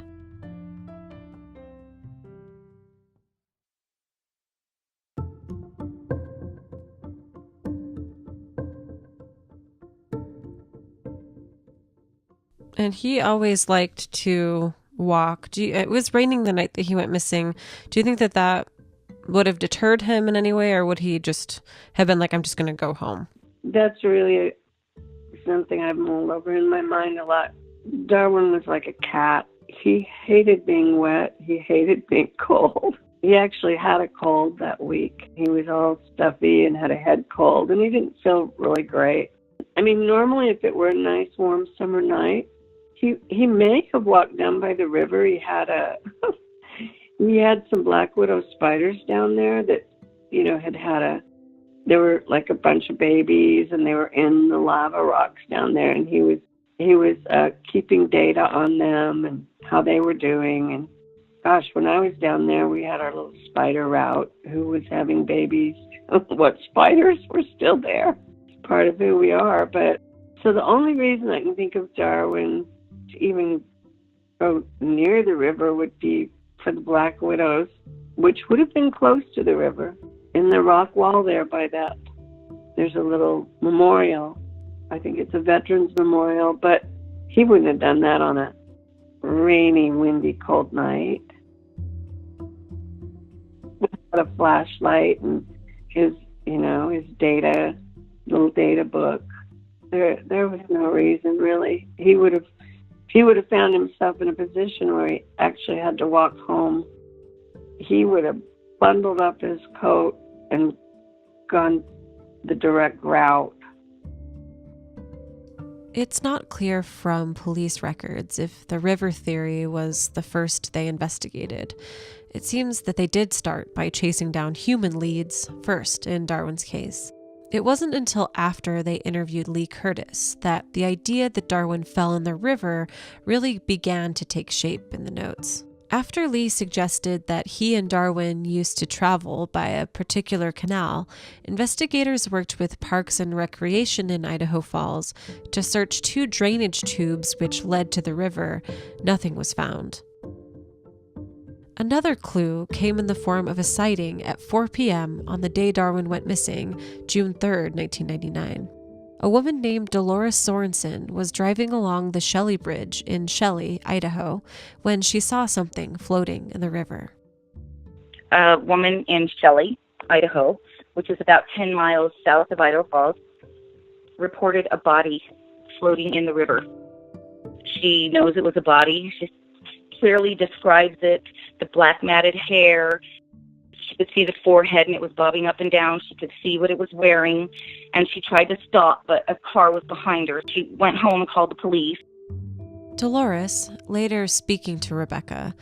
And he always liked to walk. It was raining the night that he went missing. Do you think that would have deterred him in any way, or would he just have been like, I'm just going to go home? That's really something I've mulled over in my mind a lot. Darwin was like a cat. He hated being wet. He hated being cold. He actually had a cold that week. He was all stuffy and had a head cold, and he didn't feel really great. I mean, normally if it were a nice warm summer night, he may have walked down by the river. He had some black widow spiders down there that, there were like a bunch of babies, and they were in the lava rocks down there, and he was keeping data on them and how they were doing. And gosh, when I was down there, we had our little spider route who was having babies. What spiders were still there. It's part of who we are. But so the only reason I can think of Darwin to even go near the river would be for the black widows, which would have been close to the river. In the rock wall there by that, there's a little memorial. I think it's a veterans memorial, but he wouldn't have done that on a rainy, windy, cold night. Without a flashlight and his little data book. There was no reason, really. He would have found himself in a position where he actually had to walk home. He would have bundled up his coat and gone the direct route. It's not clear from police records if the river theory was the first they investigated. It seems that they did start by chasing down human leads first in Darwin's case. It wasn't until after they interviewed Lee Curtis that the idea that Darwin fell in the river really began to take shape in the notes. After Lee suggested that he and Darwin used to travel by a particular canal, investigators worked with Parks and Recreation in Idaho Falls to search 2 drainage tubes which led to the river. Nothing was found. Another clue came in the form of a sighting at 4 p.m. on the day Darwin went missing, June 3, 1999. A woman named Dolores Sorensen was driving along the Shelley Bridge in Shelley, Idaho, when she saw something floating in the river. A woman in Shelley, Idaho, which is about 10 miles south of Idaho Falls, reported a body floating in the river. She knows it was a body. She clearly describes it, the black matted hair. She could see the forehead, and it was bobbing up and down. She could see what it was wearing, and she tried to stop, but a car was behind her. She went home and called the police. Dolores, later speaking to Rebecca,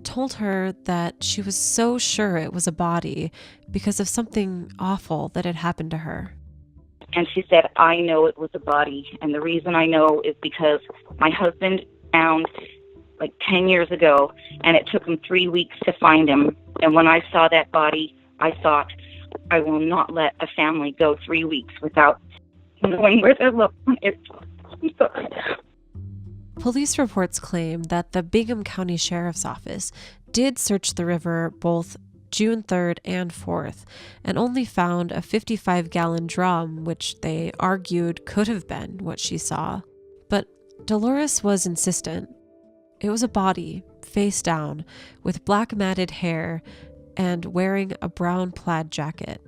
told her that she was so sure it was a body because of something awful that had happened to her. And she said, I know it was a body, and the reason I know is because my husband found like 10 years ago, and it took him 3 weeks to find him. And when I saw that body, I thought, I will not let a family go 3 weeks without knowing where their loved one is. I'm sorry. Police reports claim that the Bingham County Sheriff's Office did search the river both June 3rd and 4th, and only found a 55-gallon drum, which they argued could have been what she saw. But Dolores was insistent. It was a body, face down, with black matted hair and wearing a brown plaid jacket.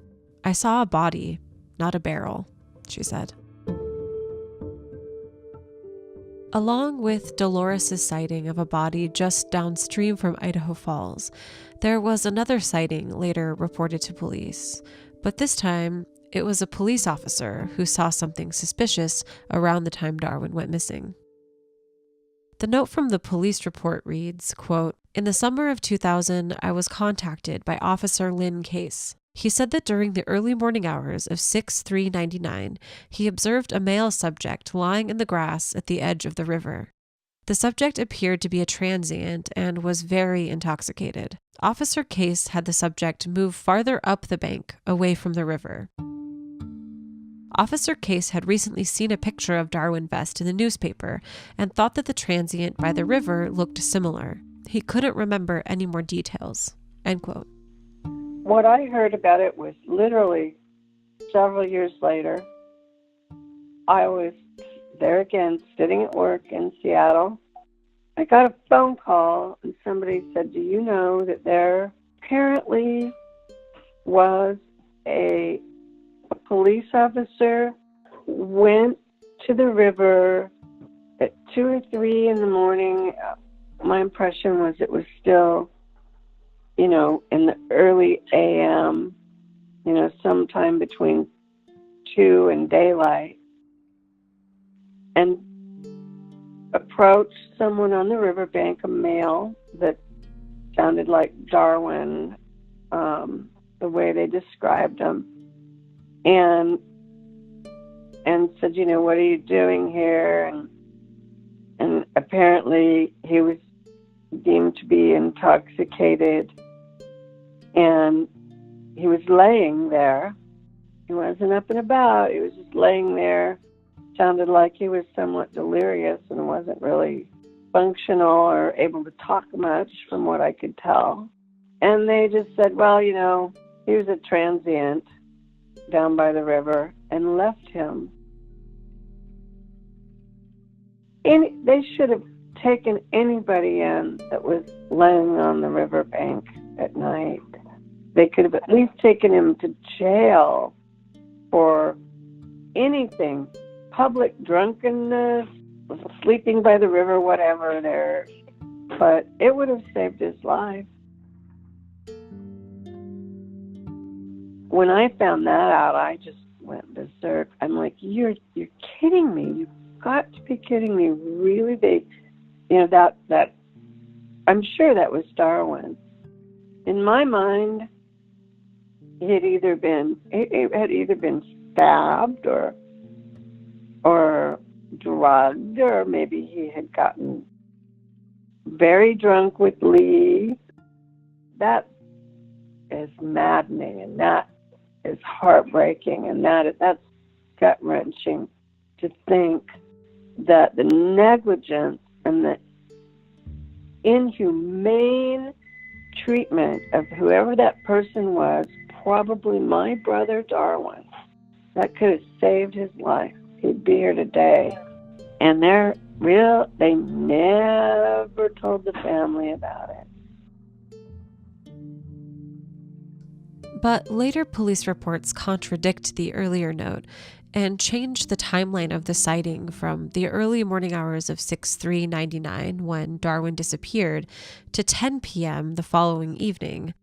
I saw a body, not a barrel, she said. Along with Dolores' sighting of a body just downstream from Idaho Falls, there was another sighting later reported to police. But this time, it was a police officer who saw something suspicious around the time Darwin went missing. The note from the police report reads, quote, "In the summer of 2000, I was contacted by Officer Lynn Case. He said that during the early morning hours of 6/3/99, he observed a male subject lying in the grass at the edge of the river. The subject appeared to be a transient and was very intoxicated. Officer Case had the subject move farther up the bank, away from the river. Officer Case had recently seen a picture of Darwin Vest in the newspaper and thought that the transient by the river looked similar. He couldn't remember any more details." End quote. What I heard about it was literally several years later. I was there again, sitting at work in Seattle. I got a phone call and somebody said, "Do you know that there apparently was a police officer went to the river at 2 or 3 in the morning." My impression was it was still, in the early AM, sometime between 2 and daylight, and approached someone on the riverbank, a male that sounded like Darwin, the way they described him, and said, "What are you doing here?" And apparently he was deemed to be intoxicated, and he was laying there. He wasn't up and about. He was just laying there. Sounded like he was somewhat delirious and wasn't really functional or able to talk much from what I could tell. And they just said, "Well, he was a transient down by the river," and left him. They should have taken anybody in that was laying on the riverbank at night. They could have at least taken him to jail for anything. Public drunkenness, sleeping by the river, whatever there. But it would have saved his life. When I found that out, I just went berserk. I'm like, you're kidding me. You've got to be kidding me. Really? That I'm sure that was Darwin. In my mind, he had either been stabbed or drugged, or maybe he had gotten very drunk with Lee. That is maddening, and that is heartbreaking, and that's gut-wrenching to think that the negligence and the inhumane treatment of whoever that person was, probably my brother Darwin, that could have saved his life. He'd be here today. And they never told the family about it. But later police reports contradict the earlier note and change the timeline of the sighting from the early morning hours of 6/3/99, when Darwin disappeared, to 10 p.m. the following evening.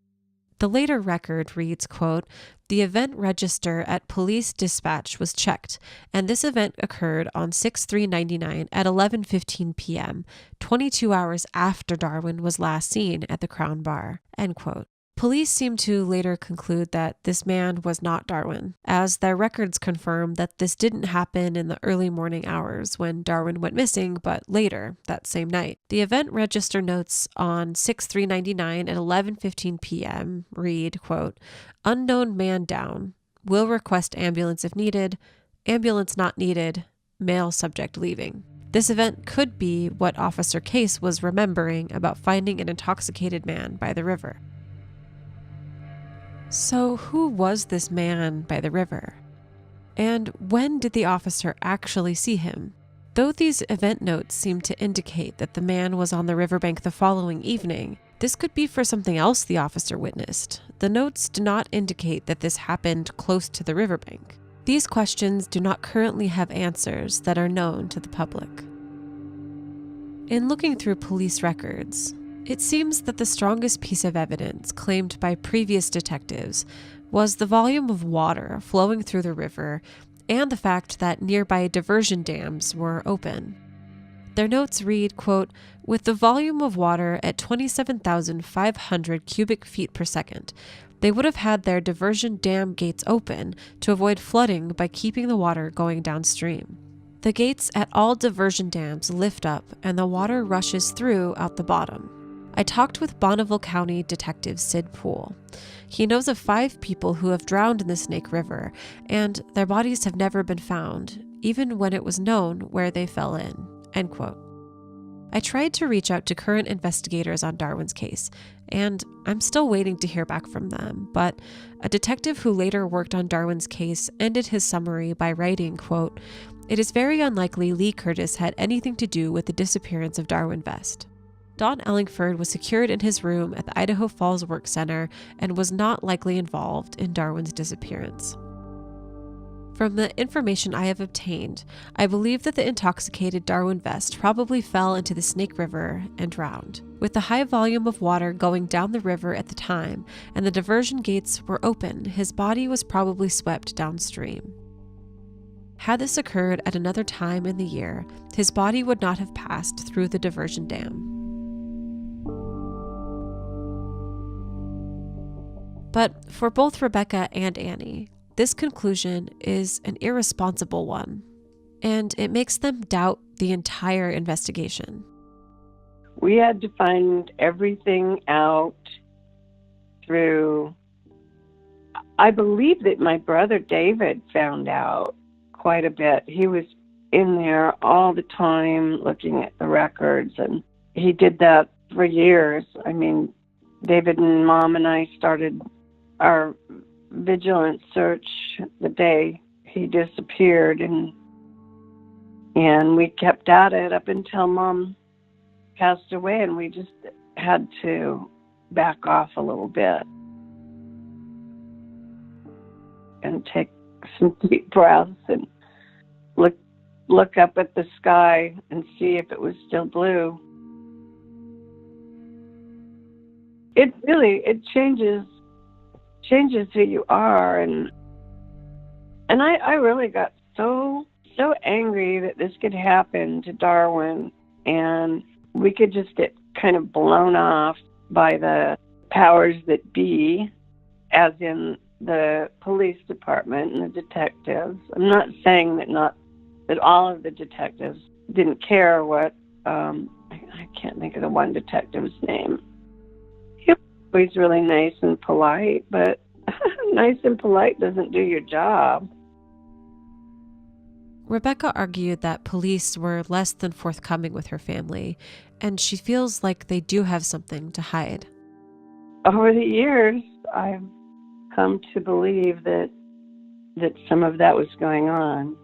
The later record reads, quote, "The event register at police dispatch was checked, and this event occurred on 6/3/99 at 11:15 p.m., 22 hours after Darwin was last seen at the Crown Bar." End quote. Police seem to later conclude that this man was not Darwin, as their records confirm that this didn't happen in the early morning hours when Darwin went missing, but later, that same night. The event register notes on 6/3/99 at 11:15 p.m. read, quote, "Unknown man down. Will request ambulance if needed. Ambulance not needed. Male subject leaving." This event could be what Officer Case was remembering about finding an intoxicated man by the river. So who was this man by the river? And when did the officer actually see him? Though these event notes seem to indicate that the man was on the riverbank the following evening, this could be for something else the officer witnessed. The notes do not indicate that this happened close to the riverbank. These questions do not currently have answers that are known to the public. In looking through police records, it seems that the strongest piece of evidence claimed by previous detectives was the volume of water flowing through the river and the fact that nearby diversion dams were open. Their notes read, quote, "With the volume of water at 27,500 cubic feet per second, they would have had their diversion dam gates open to avoid flooding by keeping the water going downstream. The gates at all diversion dams lift up and the water rushes through out the bottom. I talked with Bonneville County Detective Sid Poole. He knows of 5 people who have drowned in the Snake River, and their bodies have never been found, even when it was known where they fell in." End quote. I tried to reach out to current investigators on Darwin's case, and I'm still waiting to hear back from them, but a detective who later worked on Darwin's case ended his summary by writing, quote, "It is very unlikely Lee Curtis had anything to do with the disappearance of Darwin Vest. Don Ellingford was secured in his room at the Idaho Falls Work Center and was not likely involved in Darwin's disappearance." From the information I have obtained, I believe that the intoxicated Darwin Vest probably fell into the Snake River and drowned. With the high volume of water going down the river at the time and the diversion gates were open, his body was probably swept downstream. Had this occurred at another time in the year, his body would not have passed through the diversion dam. But for both Rebecca and Annie, this conclusion is an irresponsible one, and it makes them doubt the entire investigation. We had to find everything out through, I believe that my brother David found out quite a bit. He was in there all the time looking at the records, and he did that for years. I mean, David and Mom and I started our vigilant search the day he disappeared, and we kept at it up until Mom passed away, and we just had to back off a little bit and take some deep breaths and look up at the sky and see if it was still blue. It changes who you are, and I really got so angry that this could happen to Darwin, and we could just get kind of blown off by the powers that be, as in the police department and the detectives. I'm not saying that all of the detectives didn't care what I can't think of the one detective's name. He's really nice and polite, but nice and polite doesn't do your job. Rebecca argued that police were less than forthcoming with her family, and she feels like they do have something to hide. Over the years, I've come to believe that some of that was going on.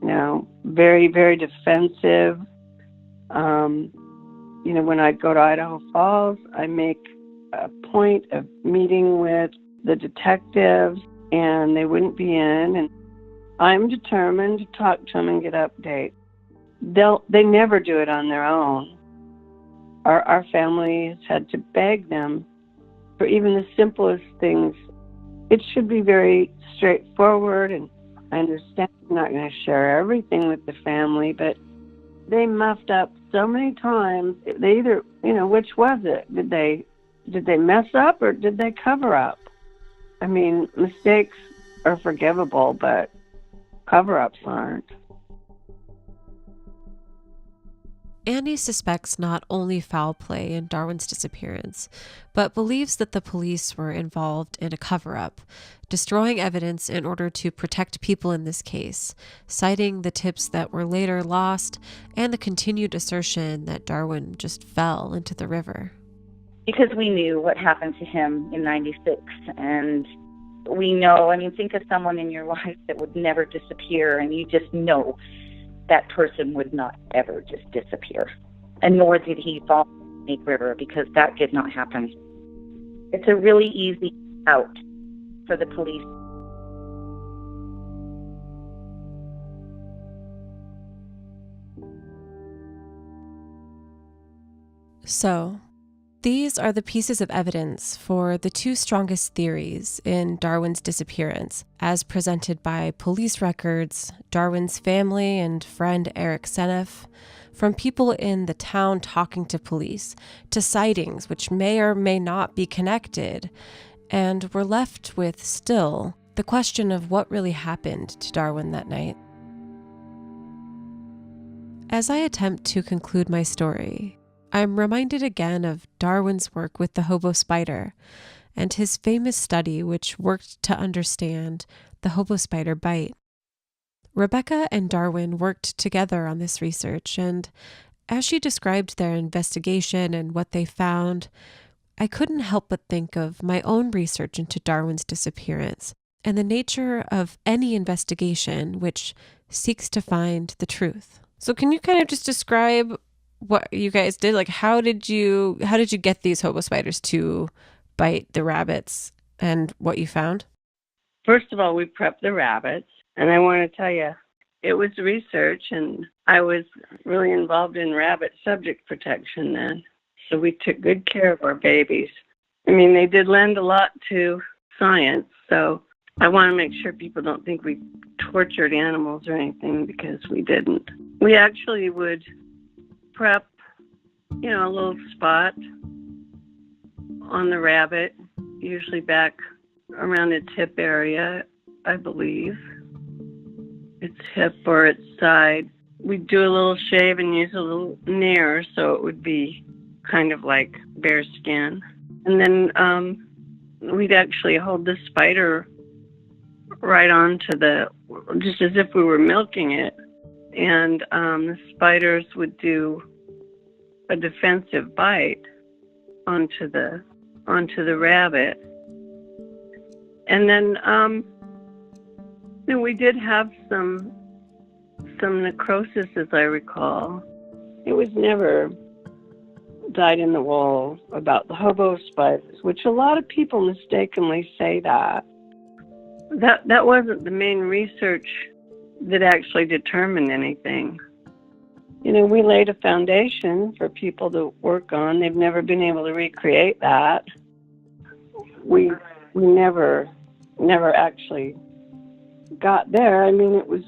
You know, very, very defensive. When I'd go to Idaho Falls, I make a point of meeting with the detectives, and they wouldn't be in, and I'm determined to talk to them and get updates. They never do it on their own. Our families had to beg them for even the simplest things. It should be very straightforward, and I understand I'm not going to share everything with the family, but they muffed up so many times. They either, which was it? Did they mess up or did they cover up? I mean, mistakes are forgivable, but cover-ups aren't. Annie suspects not only foul play in Darwin's disappearance, but believes that the police were involved in a cover-up, destroying evidence in order to protect people in this case, citing the tips that were later lost and the continued assertion that Darwin just fell into the river. Because we knew what happened to him in '96, and we know, think of someone in your life that would never disappear, and you just know that person would not ever just disappear. And nor did he fall in the Snake River, because that did not happen. It's a really easy out for the police. So, these are the pieces of evidence for the 2 strongest theories in Darwin's disappearance, as presented by police records, Darwin's family and friend Eric Seneff, from people in the town talking to police, to sightings which may or may not be connected, and we're left with still the question of what really happened to Darwin that night. As I attempt to conclude my story, I'm reminded again of Darwin's work with the hobo spider and his famous study which worked to understand the hobo spider bite. Rebecca and Darwin worked together on this research, and as she described their investigation and what they found, I couldn't help but think of my own research into Darwin's disappearance and the nature of any investigation which seeks to find the truth. So can you kind of just describe what you guys did? Like, how did you get these hobo spiders to bite the rabbits and what you found? First of all, we prepped the rabbits, and I want to tell you, it was research, and I was really involved in rabbit subject protection then. So we took good care of our babies. I mean, they did lend a lot to science, so I want to make sure people don't think we tortured animals or anything, because we didn't. We actually would prep, a little spot on the rabbit, usually back around its hip area, I believe. Its hip or its side. We'd do a little shave and use a little nair so it would be kind of like bear skin. And then we'd actually hold the spider right onto just as if we were milking it. And the spiders would do a defensive bite onto the rabbit. And then we did have some necrosis, as I recall. It was never dyed in the wool about the hobo spiders, which a lot of people mistakenly say that. That wasn't the main research that actually determined anything. We laid a foundation for people to work on. They've never been able to recreate that. We never actually got there. I mean, it was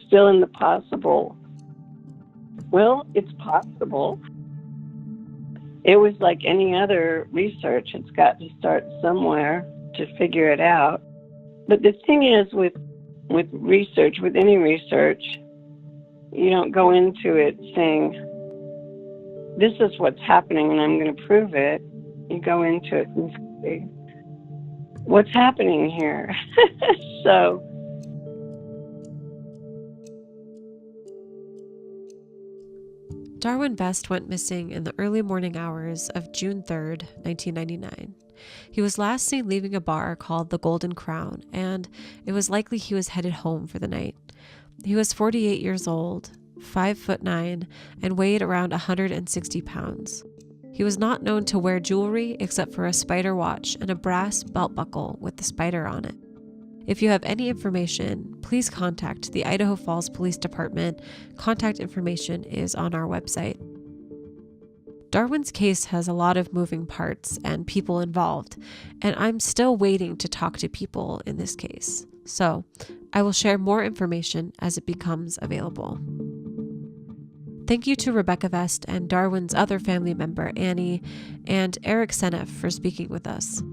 still in the possible. Well, it's possible. It was like any other research. It's got to start somewhere to figure it out. But the thing is with research, with any research, you don't go into it saying, this is what's happening and I'm going to prove it. You go into it and say, what's happening here? So Darwin Vest went missing in the early morning hours of June 3rd, 1999. He was last seen leaving a bar called the Golden Crown, and it was likely he was headed home for the night. He was 48 years old, 5'9", and weighed around 160 pounds. He was not known to wear jewelry except for a spider watch and a brass belt buckle with the spider on it. If you have any information, please contact the Idaho Falls Police Department. Contact information is on our website. Darwin's case has a lot of moving parts and people involved, and I'm still waiting to talk to people in this case. So I will share more information as it becomes available. Thank you to Rebecca Vest and Darwin's other family member, Annie, and Eric Seneff for speaking with us.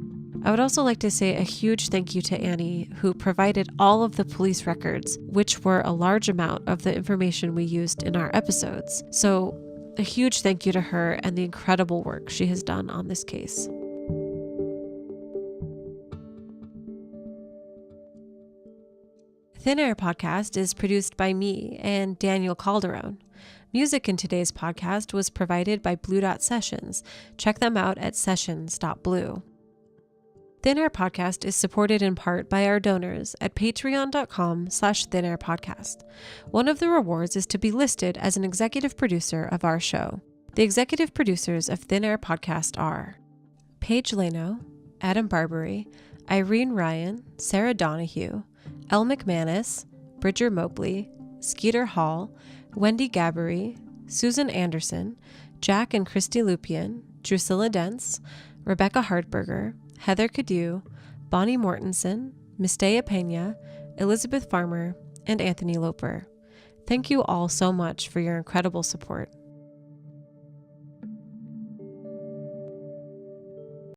I would also like to say a huge thank you to Annie, who provided all of the police records, which were a large amount of the information we used in our episodes. So a huge thank you to her and the incredible work she has done on this case. Thin Air Podcast is produced by me and Daniel Calderon. Music in today's podcast was provided by Blue Dot Sessions. Check them out at sessions.blue. Thin Air Podcast is supported in part by our donors at patreon.com/thinairpodcast. One of the rewards is to be listed as an executive producer of our show. The executive producers of Thin Air Podcast are Paige Lano, Adam Barbary, Irene Ryan, Sarah Donahue, Elle McManus, Bridger Mobley, Skeeter Hall, Wendy Gabbery, Susan Anderson, Jack and Christy Lupian, Drusilla Dentz, Rebecca Hartberger, Heather Cadieu, Bonnie Mortensen, Mistea Pena, Elizabeth Farmer, and Anthony Loper. Thank you all so much for your incredible support.